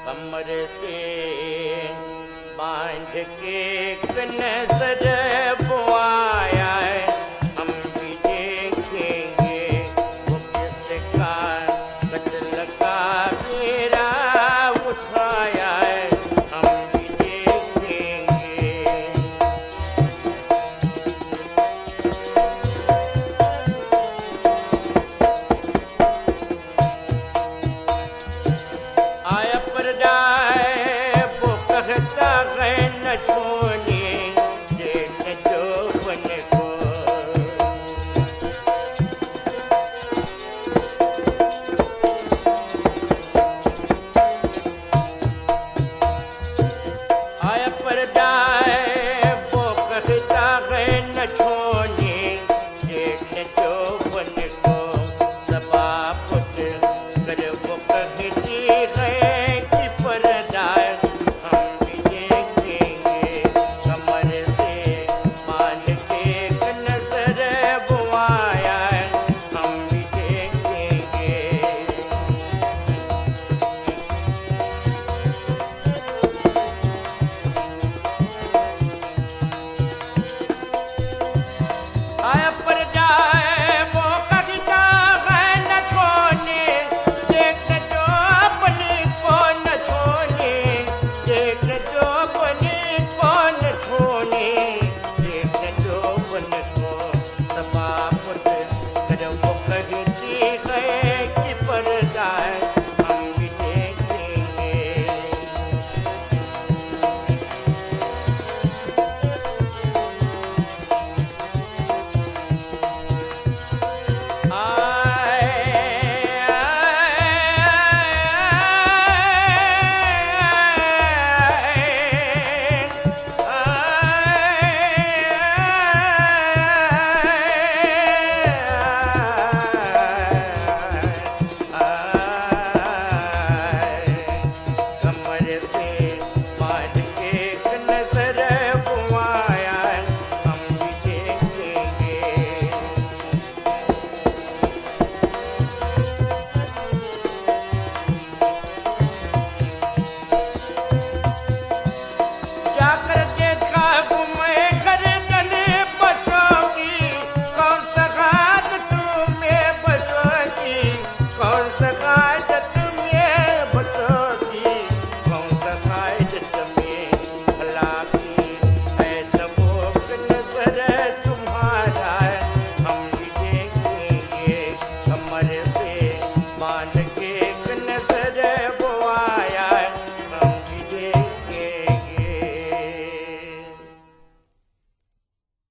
कमर से बांध के एक नजर वो आया है, हम भी देखेंगे वो किसका कत्ल का घेरा उठाया है, हम भी देखेंगे। आया पर्दाए वो कहता है न छोने देख जोबन को। आया पर्दाए वो कहता है न छोने देख जोबन को। सब आप